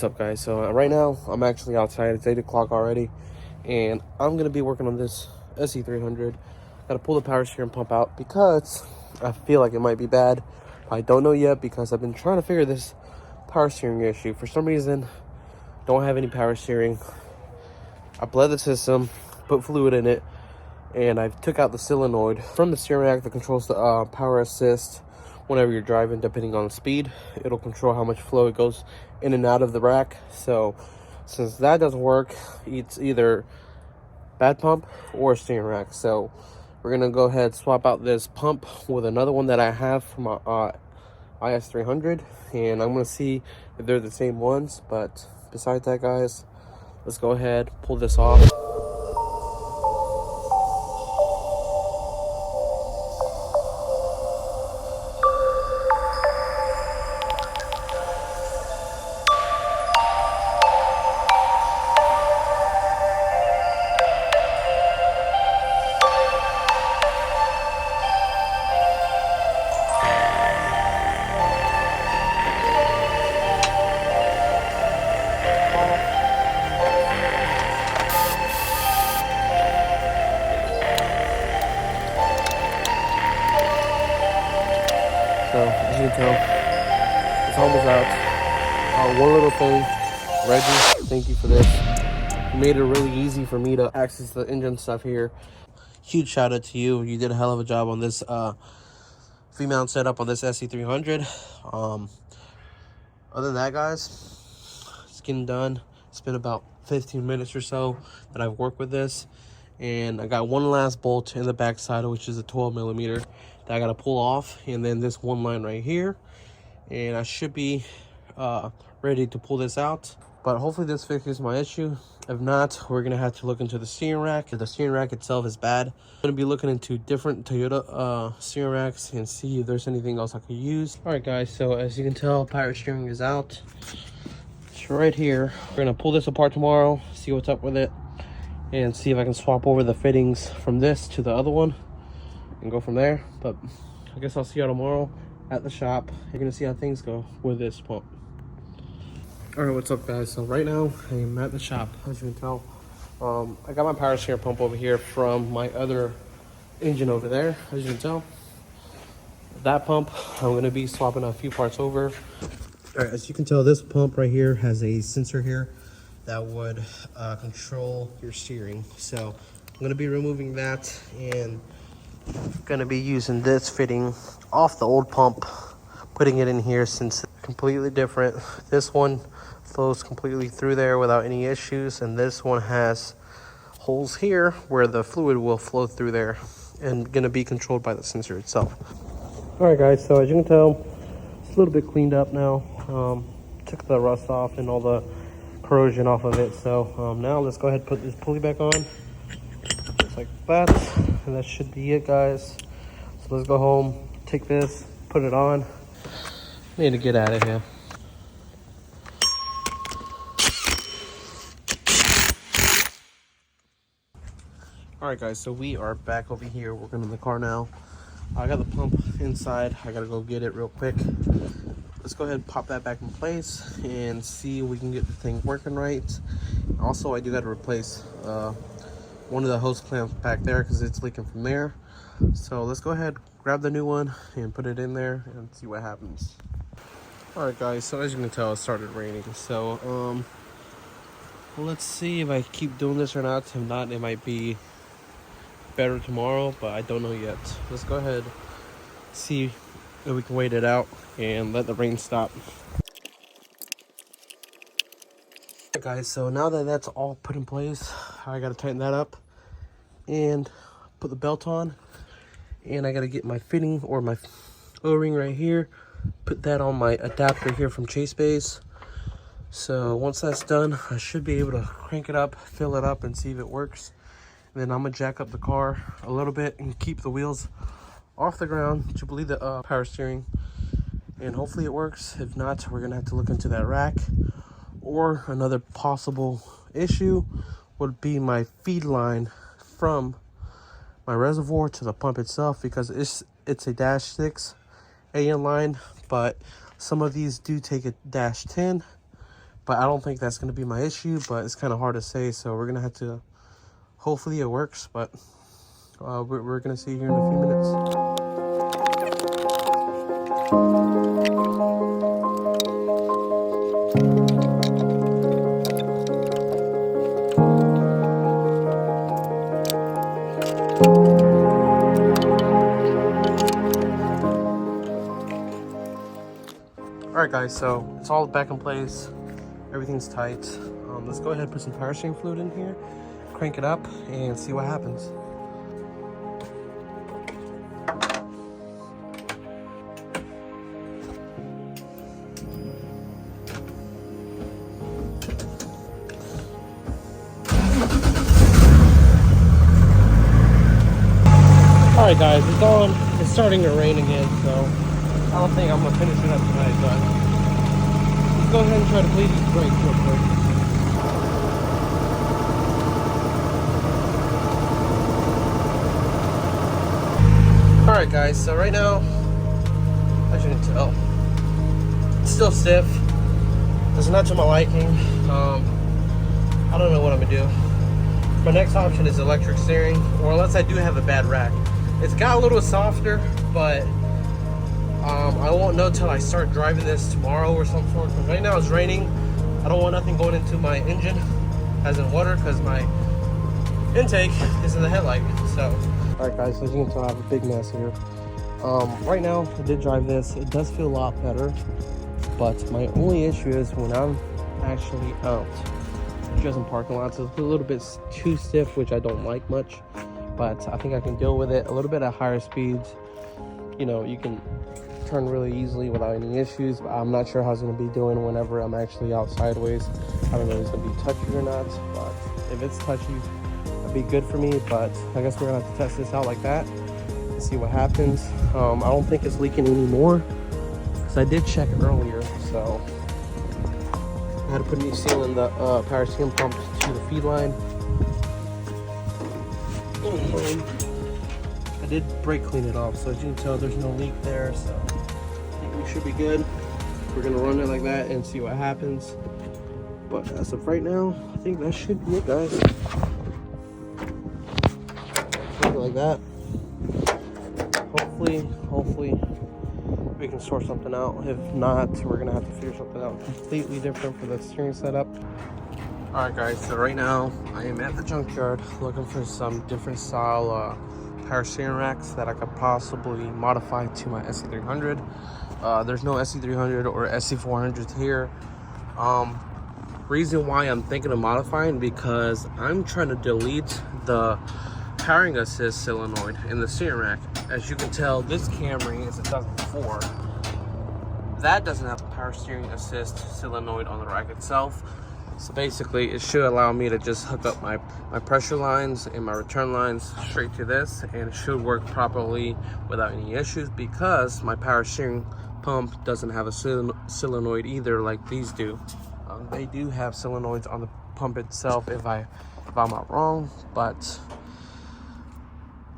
What's up, guys? So right now I'm actually outside. It's 8 o'clock already, and I'm gonna be working on this SE300. Gotta pull the power steering pump out because I feel like it might be bad. I don't know yet because I've been trying to figure this power steering issue. For some reason, don't have any power steering. I bled the system, put fluid in it, and I took out the solenoid from the steering rack that controls the power assist. Whenever you're driving, depending on the speed, it'll control how much flow it goes in and out of the rack. So since that doesn't work, it's either bad pump or steering rack. So we're gonna go ahead, swap out this pump with another one that I have from my IS300, and I'm gonna see if they're the same ones. But besides that, guys, let's go ahead, pull this off. So as you can tell, it's almost out. One little thing, Reggie, thank you for this. You made it really easy for me to access the engine stuff here. Huge shout out to you. You did a hell of a job on this V-mount setup on this SE300. Other than that, guys, it's getting done. It's been about 15 minutes or so that I've worked with this, and I got one last bolt in the backside, which is a 12 millimeter that I got to pull off, and then this one line right here, and I should be ready to pull this out. But hopefully this fixes my issue. If not, we're gonna have to look into the steering rack. The steering rack itself is bad. I'm gonna be looking into different Toyota steering racks and see if there's anything else I could use. All right, guys, so as you can tell, power steering is out. It's right here. We're gonna pull this apart tomorrow, see what's up with it, and see if I can swap over the fittings from this to the other one and go from there. But I guess I'll see you tomorrow at the shop. You're gonna see how things go with this pump. All right, what's up, guys? So right now I'm at the shop. As you can tell, I got my power steering pump over here from my other engine over there. As you can tell, that pump I'm going to be swapping a few parts over. All right, as you can tell, this pump right here has a sensor here that would control your steering. So I'm going to be removing that and going to be using this fitting off the old pump, putting it in here since it's completely different. This one flows completely through there without any issues, and this one has holes here where the fluid will flow through there and going to be controlled by the sensor itself. All right, guys, so as you can tell, it's a little bit cleaned up now. Took the rust off and all the corrosion off of it. So now let's go ahead and put this pulley back on, just like that, and that should be it, guys. So let's go home, take this, put it on. Need to get out of here. All right, guys, so we are back over here working on the car now. I got the pump inside. I gotta go get it real quick. Let's go ahead and pop that back in place and see if we can get the thing working right. Also, I do gotta replace one of the hose clamps back there because it's leaking from there. So let's go ahead, grab the new one and put it in there and see what happens. All right, guys, so as you can tell, it started raining. So let's see if I keep doing this or not. If not, it might be better tomorrow, but I don't know yet. Let's go ahead, see if we can wait it out and let the rain stop. Alright, guys, so now that that's all put in place, I gotta tighten that up and put the belt on, and I gotta get my fitting or my O-ring right here, put that on my adapter here from Chase Base. So once that's done, I should be able to crank it up, fill it up, and see if it works. And then I'm gonna jack up the car a little bit and keep the wheels off the ground to bleed the power steering, and hopefully it works. If not, we're gonna have to look into that rack. Or another possible issue would be my feed line from my reservoir to the pump itself, because it's a -6 AN line, but some of these do take a -10. but I don't think that's going to be my issue, but it's kind of hard to say, so we're going to have to, hopefully it works, but we're going to see here in a few minutes. Alright guys, so it's all back in place. Everything's tight. Let's go ahead and put some Powersteering fluid in here, crank it up, and see what happens. Alright guys, it's on. It's starting to rain again, so I don't think I'm gonna finish it up tonight, but let's go ahead and try to bleed these brakes real quick. Alright guys, so right now, as you can tell, it's still stiff. It's not to my liking. I don't know what I'm gonna do. My next option is electric steering, or unless I do have a bad rack. It's got a little softer, but I won't know till I start driving this tomorrow or some sort. But right now it's raining. I don't want nothing going into my engine, as in water, because my intake is in the headlight. So, all right, guys. As you can tell, I have a big mess here. Right now, I did drive this. It does feel a lot better, but my only issue is when I'm actually out, just in parking lots, it's a little bit too stiff, which I don't like much. But I think I can deal with it a little bit at higher speeds. You know, you can turn really easily without any issues. I'm not sure how it's going to be doing whenever I'm actually out sideways. I don't know if it's going to be touchy or not, but if it's touchy, that'd be good for me. But I guess we're going to have to test this out like that and see what happens. I don't think it's leaking anymore, because I did check earlier. So I had to put a new seal in the Powersteering pump to the feed line. I did brake clean it off, so as you can tell, there's no leak there, so I think we should be good. We're gonna run it like that and see what happens. But as of right now, I think that should be it, guys. Leave it like that. Hopefully we can sort something out. If not, we're gonna have to figure something out completely different for the steering setup. All right, guys, so right now I am at the junkyard looking for some different style Powersteering racks that I could possibly modify to my SC300. There's no SC300 or SC400s here. Reason why I'm thinking of modifying, because I'm trying to delete the powering assist solenoid in the steering rack. As you can tell, this Camry is a 2004. That doesn't have a power steering assist solenoid on the rack itself. So basically, it should allow me to just hook up my pressure lines and my return lines straight to this, and it should work properly without any issues, because my power steering pump doesn't have a solenoid either like these do. They do have solenoids on the pump itself, if I'm not wrong, but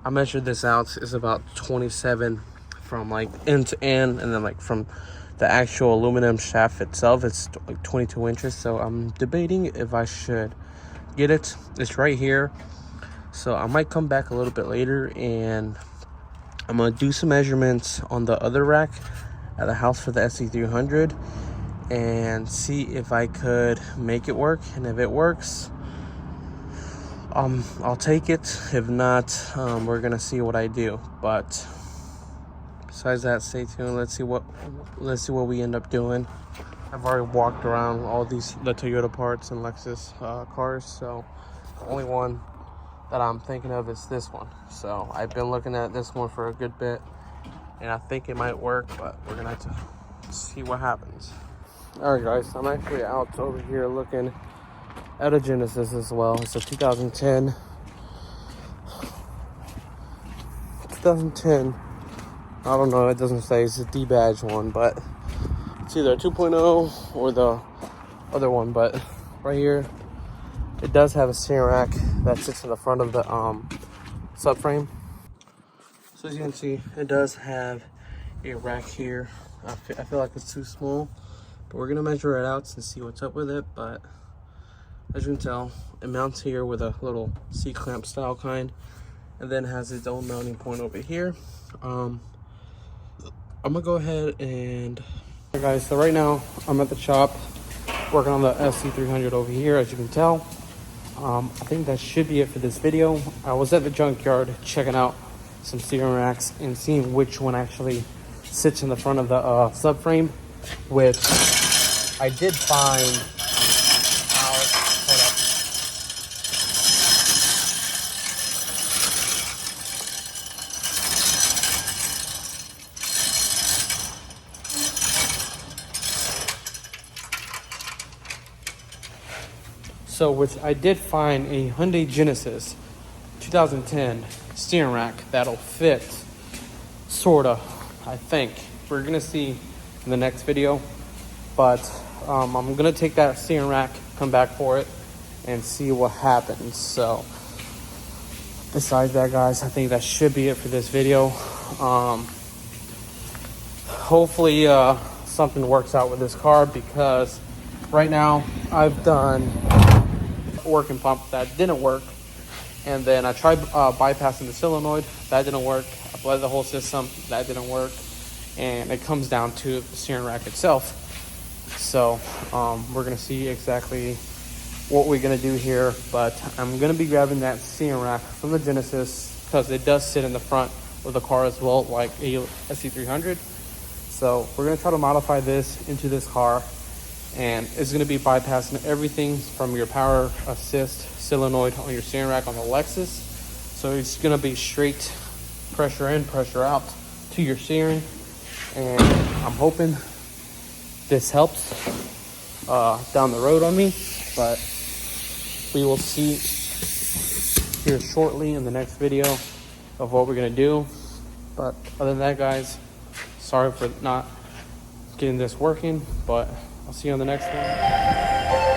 I measured this out. It's about 27 from like end to end, and then like from the actual aluminum shaft itself, it's like 22 inches. So I'm debating if I should get it. It's right here, so I might come back a little bit later and I'm gonna do some measurements on the other rack at the house for the SC300 and see if I could make it work. And if it works, I'll take it. If not, we're gonna see what I do. But besides that, stay tuned. Let's see what we end up doing. I've already walked around all the Toyota parts and Lexus cars, so the only one that I'm thinking of is this one. So I've been looking at this one for a good bit, and I think it might work, but we're gonna have to see what happens. All right, guys, I'm actually out over here looking at a Genesis as well. It's a 2010. I don't know, it doesn't say. It's a D-badge one, but it's either a 2.0 or the other one. But right here, it does have a steering rack that sits in the front of the subframe. So as you can see, it does have a rack here. I feel like it's too small, But we're gonna measure it out and see what's up with it. But as you can tell, it mounts here with a little C-clamp style kind, and then has its own mounting point over here. I'm gonna go ahead and, hey guys, so right now I'm at the shop working on the SC300 over here, as you can tell. I think that should be it for this video. I was at the junkyard checking out some steering racks and seeing which one actually sits in the front of the subframe, which I did find out. Hold up. So, which I did find a Hyundai Genesis 2010 steering rack that'll fit, sorta, I think. We're gonna see in the next video, but I'm gonna take that steering rack, come back for it, and see what happens. So, besides that, guys, I think that should be it for this video. Hopefully, something works out with this car, because right now I've done working pump that didn't work, and then I tried bypassing the solenoid, that didn't work. I bled the whole system, that didn't work, and it comes down to the steering rack itself. So we're gonna see exactly what we're gonna do here, but I'm gonna be grabbing that steering rack from the Genesis because it does sit in the front of the car as well, like a SC300. So we're gonna try to modify this into this car, and it's going to be bypassing everything from your power assist solenoid on your steering rack on the Lexus. So it's going to be straight pressure in, pressure out to your steering, and I'm hoping this helps down the road on me, but we will see here shortly in the next video of what we're going to do. But other than that, guys, sorry for not getting this working, but I'll see you on the next one.